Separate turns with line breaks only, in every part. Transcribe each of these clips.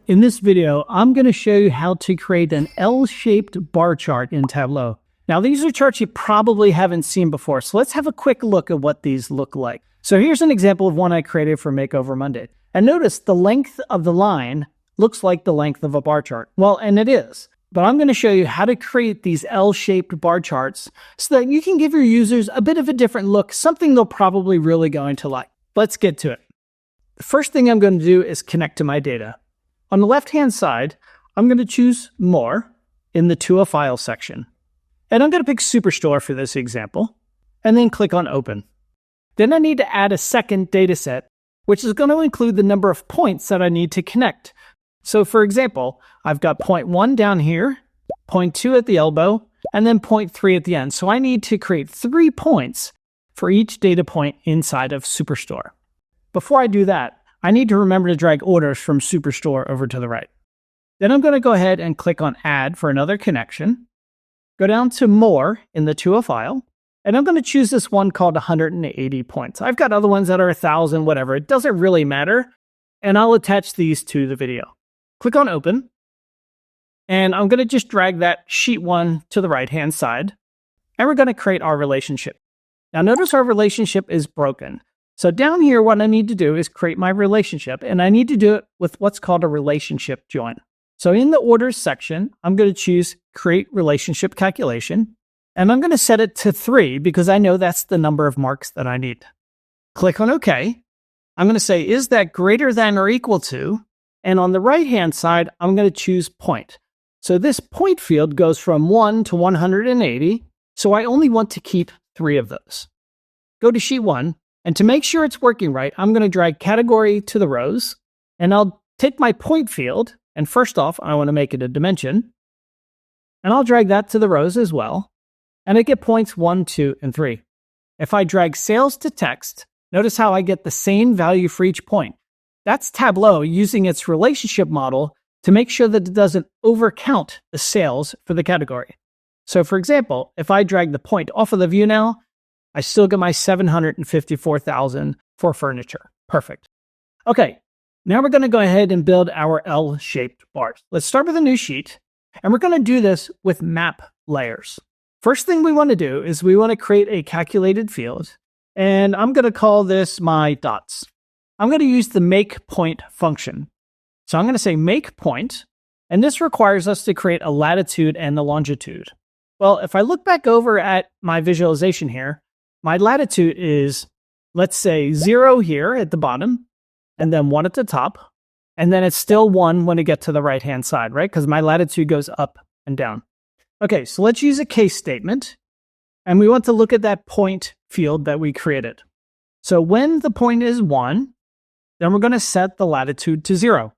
In this video, I'm going to show you how to create an L-shaped bar chart in Tableau. Now, these are charts you probably haven't seen before, so let's have a quick look at what these look like. So here's an example of one I created for Makeover Monday. And notice the length of the line looks like the length of a bar chart. Well, and it is. But I'm going to show you how to create these L-shaped bar charts so that you can give your users a bit of a different look, something they'll probably really going to like. Let's get to it. The first thing I'm going to do is connect to my data. On the left-hand side, I'm going to choose More in the To a File section. And I'm going to pick Superstore for this example, and then click on Open. Then I need to add a second dataset, which is going to include the number of points that I need to connect. So for example, I've got point 1 down here, point 2 at the elbow, and then point 3 at the end. So I need to create 3 points for each data point inside of Superstore. Before I do that, I need to remember to drag orders from Superstore over to the right. Then I'm going to go ahead and click on Add for another connection. Go down to More in the To a File, and I'm going to choose this one called 180 points. I've got other ones that are 1,000, whatever. It doesn't really matter, and I'll attach these to the video. Click on Open, and I'm going to just drag that Sheet 1 to the right-hand side, and we're going to create our relationship. Now notice our relationship is broken. So down here, what I need to do is create my relationship, and I need to do it with what's called a relationship join. So in the Orders section, I'm going to choose Create Relationship Calculation, and I'm going to set it to 3 because I know that's the number of marks that I need. Click on OK. I'm going to say, is that greater than or equal to? And on the right-hand side, I'm going to choose Point. So this point field goes from 1 to 180, so I only want to keep 3 of those. Go to Sheet 1. And to make sure it's working right, I'm going to drag category to the rows, and I'll take my point field, and first off, I want to make it a dimension, and I'll drag that to the rows as well, and I get points 1, 2, and 3. If I drag sales to text, notice how I get the same value for each point. That's Tableau using its relationship model to make sure that it doesn't overcount the sales for the category. So for example, if I drag the point off of the view now, I still get my 754,000 for furniture. Perfect. Okay, now we're going to go ahead and build our L-shaped bars. Let's start with a new sheet, and we're going to do this with map layers. First thing we want to do is we want to create a calculated field, and I'm going to call this my dots. I'm going to use the make point function. So I'm going to say make point, and this requires us to create a latitude and a longitude. Well, if I look back over at my visualization here, my latitude is, let's say, 0 here at the bottom, and then 1 at the top, and then it's still 1 when I get to the right-hand side, right? Because my latitude goes up and down. Okay, so let's use a case statement, and we want to look at that point field that we created. So when the point is 1, then we're going to set the latitude to 0.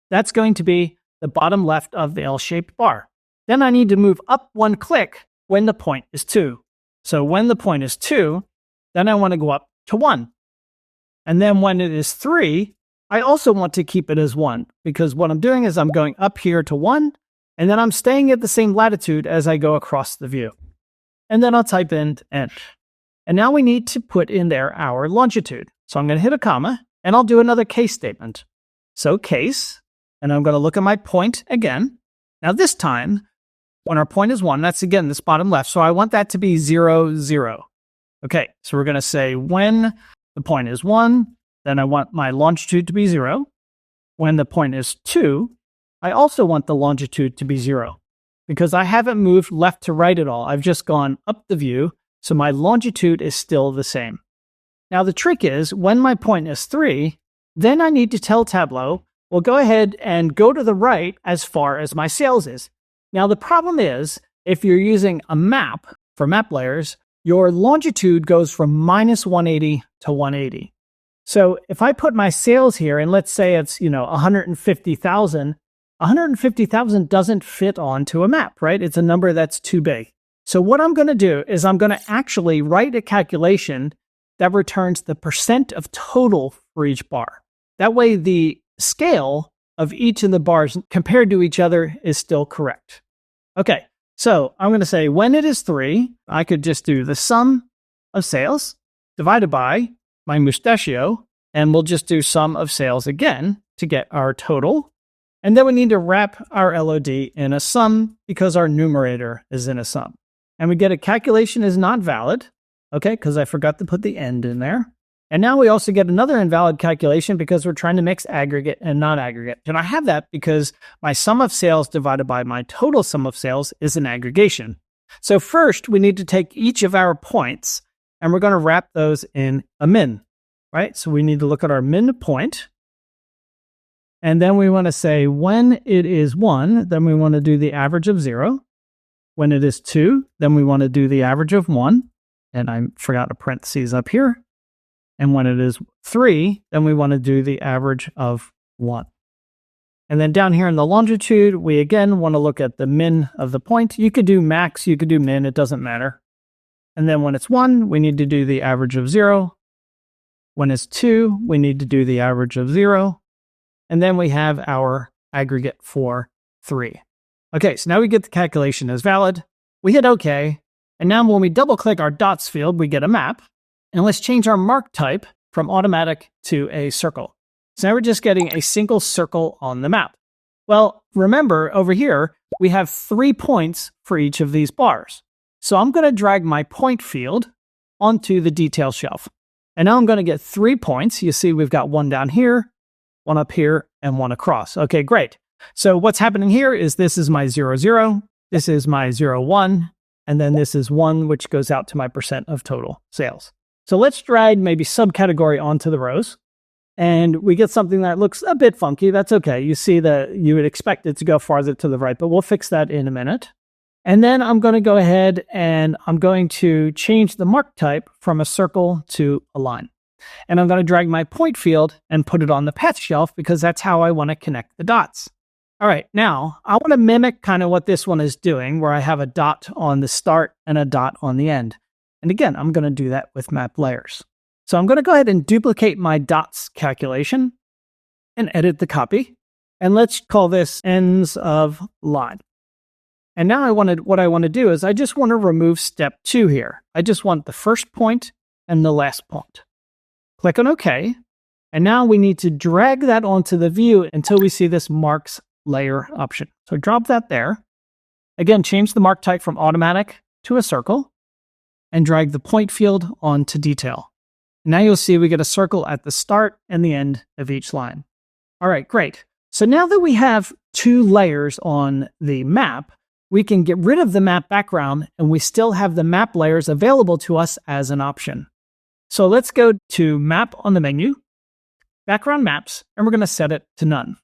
That's going to be the bottom left of the L-shaped bar. Then I need to move up 1 click when the point is 2. So when the point is 2, then I want to go up to 1. And then when it is 3, I also want to keep it as 1, because what I'm doing is I'm going up here to 1, and then I'm staying at the same latitude as I go across the view. And then I'll type in end. And now we need to put in there our longitude. So I'm going to hit a comma, and I'll do another case statement. So case, and I'm going to look at my point again. Now this time, when our point is 1, that's again this bottom left, so I want that to be 0, 0. Okay, so we're going to say when the point is 1, then I want my longitude to be 0. When the point is 2, I also want the longitude to be 0, because I haven't moved left to right at all. I've just gone up the view, so my longitude is still the same. Now the trick is, when my point is 3, then I need to tell Tableau, well, go ahead and go to the right as far as my sales is. Now, the problem is, if you're using a map for map layers, your longitude goes from minus 180 to 180. So if I put my sales here, and let's say it's, 150,000, 150,000 doesn't fit onto a map, right? It's a number that's too big. So what I'm going to do is I'm going to actually write a calculation that returns the percent of total for each bar. That way, the scale of each of the bars compared to each other is still correct. Okay, so I'm going to say when it is 3, I could just do the sum of sales divided by my mustachio, and we'll just do sum of sales again to get our total. And then we need to wrap our LOD in a sum because our numerator is in a sum. And we get a calculation is not valid, okay, because I forgot to put the end in there. And now we also get another invalid calculation because we're trying to mix aggregate and non-aggregate. And I have that because my sum of sales divided by my total sum of sales is an aggregation. So first, we need to take each of our points and we're going to wrap those in a min, right? So we need to look at our min point. And then we want to say when it is 1, then we want to do the average of 0. When it is 2, then we want to do the average of 1. And I forgot a parentheses up here. And when it is 3, then we want to do the average of 1. And then down here in the longitude, we again want to look at the min of the point. You could do max, you could do min, it doesn't matter. And then when it's 1, we need to do the average of 0. When it's 2, we need to do the average of 0. And then we have our aggregate for 3. Okay, so now we get the calculation as valid. We hit OK. And now when we double click our dots field, we get a map. And let's change our mark type from automatic to a circle. So now we're just getting a single circle on the map. Well, remember over here, we have 3 points for each of these bars. So I'm going to drag my point field onto the detail shelf. And now I'm going to get 3 points. You see we've got one down here, one up here, and one across. Okay, great. So what's happening here is this is my 0, 0. This is my 0, 1. And then this is 1, which goes out to my percent of total sales. So let's drag maybe subcategory onto the rows. And we get something that looks a bit funky. That's okay. You see that you would expect it to go farther to the right, but we'll fix that in a minute. And then I'm going to go ahead and I'm going to change the mark type from a circle to a line. And I'm going to drag my point field and put it on the path shelf because that's how I want to connect the dots. All right, now I want to mimic kind of what this one is doing, where I have a dot on the start and a dot on the end. And again, I'm going to do that with map layers. So I'm going to go ahead and duplicate my dots calculation and edit the copy. And let's call this ends of line. And now what I want to do is I just want to remove step 2 here. I just want the first point and the last point. Click on OK. And now we need to drag that onto the view until we see this marks layer option. So drop that there. Again, change the mark type from automatic to a circle and drag the point field onto detail. Now you'll see we get a circle at the start and the end of each line. All right, great. So now that we have 2 layers on the map, we can get rid of the map background and we still have the map layers available to us as an option. So let's go to Map on the menu, Background Maps, and we're going to set it to none.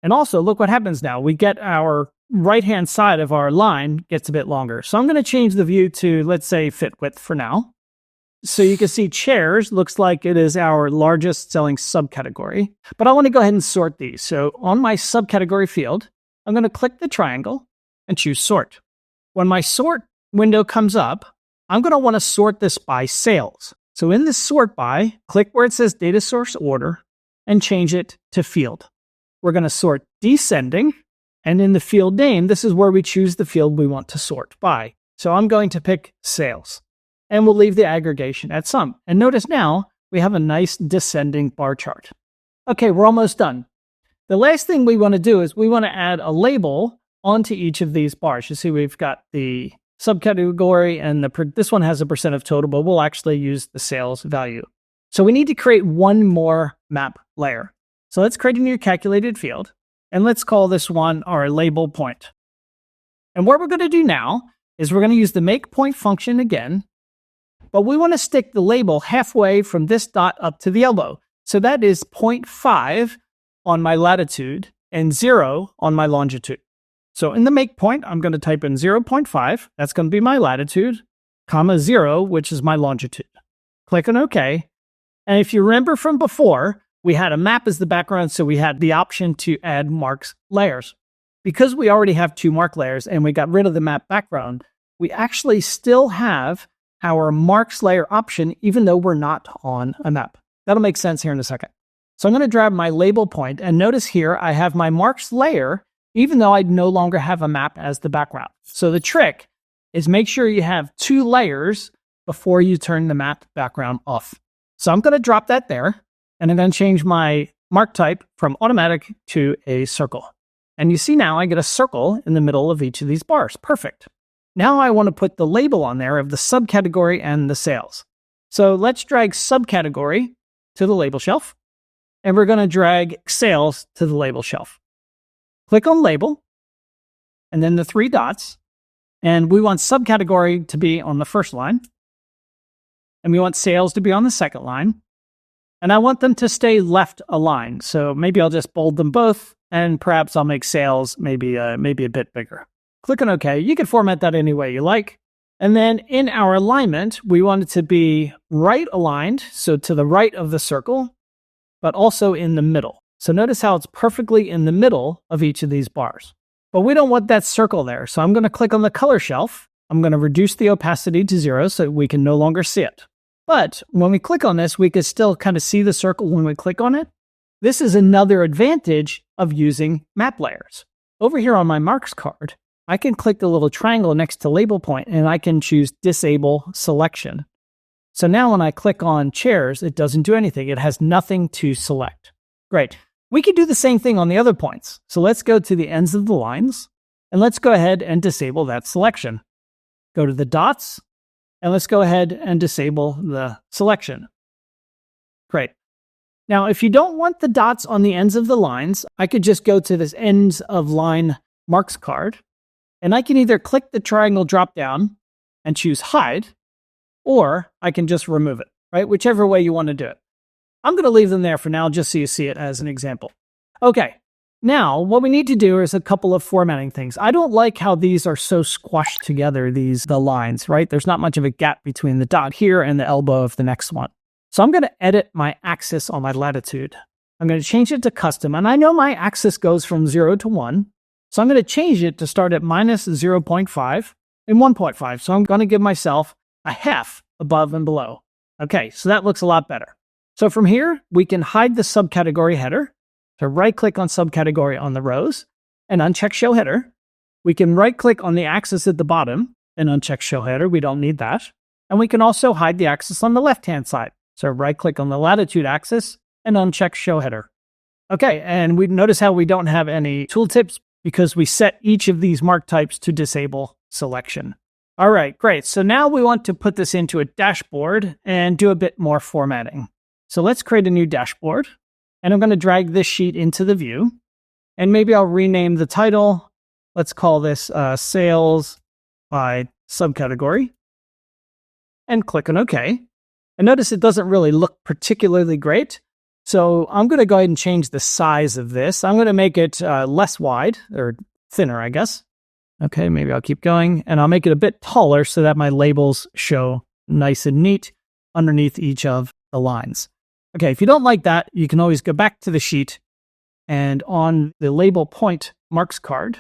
And also, look what happens now. We get our right-hand side of our line gets a bit longer. So I'm going to change the view to, let's say, fit width for now. So you can see chairs looks like it is our largest selling subcategory. But I want to go ahead and sort these. So on my subcategory field, I'm going to click the triangle and choose Sort. When my Sort window comes up, I'm going to want to sort this by sales. So in this Sort By, click where it says Data Source Order and change it to Field. We're going to sort descending. And in the field name, this is where we choose the field we want to sort by. So I'm going to pick sales. And we'll leave the aggregation at sum. And notice now, we have a nice descending bar chart. Okay, we're almost done. The last thing we want to do is we want to add a label onto each of these bars. You see we've got the subcategory and this one has a percent of total, but we'll actually use the sales value. So we need to create one more map layer. So let's create a new calculated field. And let's call this one our label point. And what we're going to do now is we're going to use the make point function again, but we want to stick the label halfway from this dot up to the elbow. So that is 0.5 on my latitude and 0 on my longitude. So in the make point, I'm going to type in 0.5. That's going to be my latitude, comma 0, which is my longitude. Click on OK. And if you remember from before, we had a map as the background, so we had the option to add marks layers. Because we already have 2 mark layers and we got rid of the map background, we actually still have our marks layer option, even though we're not on a map. That'll make sense here in a second. So I'm going to grab my label point, and notice here I have my marks layer, even though I no longer have a map as the background. So the trick is make sure you have 2 layers before you turn the map background off. So I'm going to drop that there. And I'm going to change my mark type from automatic to a circle. And you see now I get a circle in the middle of each of these bars. Perfect. Now I want to put the label on there of the subcategory and the sales. So let's drag subcategory to the label shelf, and we're going to drag sales to the label shelf. Click on label, and then the 3 dots, and we want subcategory to be on the first line, and we want sales to be on the second line, and I want them to stay left aligned. So maybe I'll just bold them both, and perhaps I'll make sales maybe a bit bigger. Click on OK. You can format that any way you like. And then in our alignment, we want it to be right aligned, so to the right of the circle, but also in the middle. So notice how it's perfectly in the middle of each of these bars. But we don't want that circle there, so I'm going to click on the color shelf. I'm going to reduce the opacity to 0 so we can no longer see it. But when we click on this, we can still kind of see the circle when we click on it. This is another advantage of using map layers. Over here on my marks card, I can click the little triangle next to label point and I can choose disable selection. So now when I click on chairs, it doesn't do anything. It has nothing to select. Great. We can do the same thing on the other points. So let's go to the ends of the lines and let's go ahead and disable that selection. Go to the dots and let's go ahead and disable the selection. Great. Now, if you don't want the dots on the ends of the lines, I could just go to this ends of line marks card. And I can either click the triangle drop down and choose hide, or I can just remove it, right? Whichever way you want to do it. I'm going to leave them there for now just so you see it as an example. Okay, now what we need to do is a couple of formatting things. I don't like how these are so squashed together, the lines, right? There's not much of a gap between the dot here and the elbow of the next one. So I'm going to edit my axis on my latitude. I'm going to change it to custom, and I know my axis goes from 0 to 1. So I'm going to change it to start at minus 0.5 and 1.5. So I'm going to give myself a half above and below. Okay, so that looks a lot better. So from here, we can hide the subcategory header. So right-click on subcategory on the rows and uncheck show header. We can right-click on the axis at the bottom and uncheck show header. We don't need that. And we can also hide the axis on the left-hand side. So right-click on the latitude axis and uncheck show header. Okay, and we notice how we don't have any tooltips because we set each of these mark types to disable selection. All right, great. So now we want to put this into a dashboard and do a bit more formatting. So let's create a new dashboard. And I'm going to drag this sheet into the view. And maybe I'll rename the title. Let's call this Sales by Subcategory. And click on OK. And notice it doesn't really look particularly great. So I'm going to go ahead and change the size of this. I'm going to make it less wide, or thinner, I guess. Okay, maybe I'll keep going. And I'll make it a bit taller so that my labels show nice and neat underneath each of the lines. Okay, if you don't like that, you can always go back to the sheet. And on the label point marks card,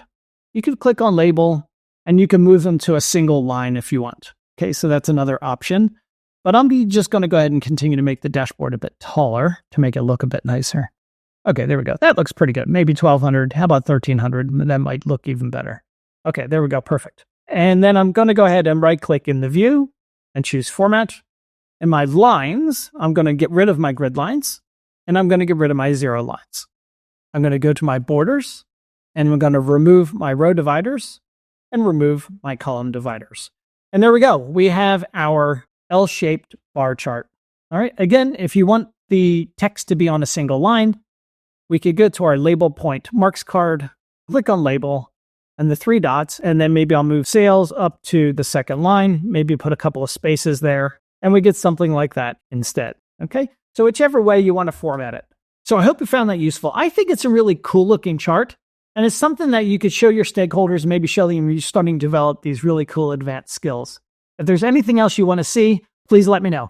you can click on label and you can move them to a single line if you want. Okay, so that's another option. But I'm just going to go ahead and continue to make the dashboard a bit taller to make it look a bit nicer. Okay, there we go. That looks pretty good. Maybe 1200. How about 1300? That might look even better. Okay, there we go. Perfect. And then I'm going to go ahead and right-click in the view and choose Format. And my lines, I'm going to get rid of my grid lines, and I'm going to get rid of my 0 lines. I'm going to go to my borders, and I'm going to remove my row dividers and remove my column dividers. And there we go. We have our L-shaped bar chart. All right. Again, if you want the text to be on a single line, we could go to our label point marks card, click on label and the 3 dots, and then maybe I'll move sales up to the second line, maybe put a couple of spaces there, and we get something like that instead. Okay. So whichever way you want to format it. So I hope you found that useful. I think it's a really cool looking chart, and it's something that you could show your stakeholders, maybe show them you're starting to develop these really cool advanced skills. If there's anything else you want to see, please let me know.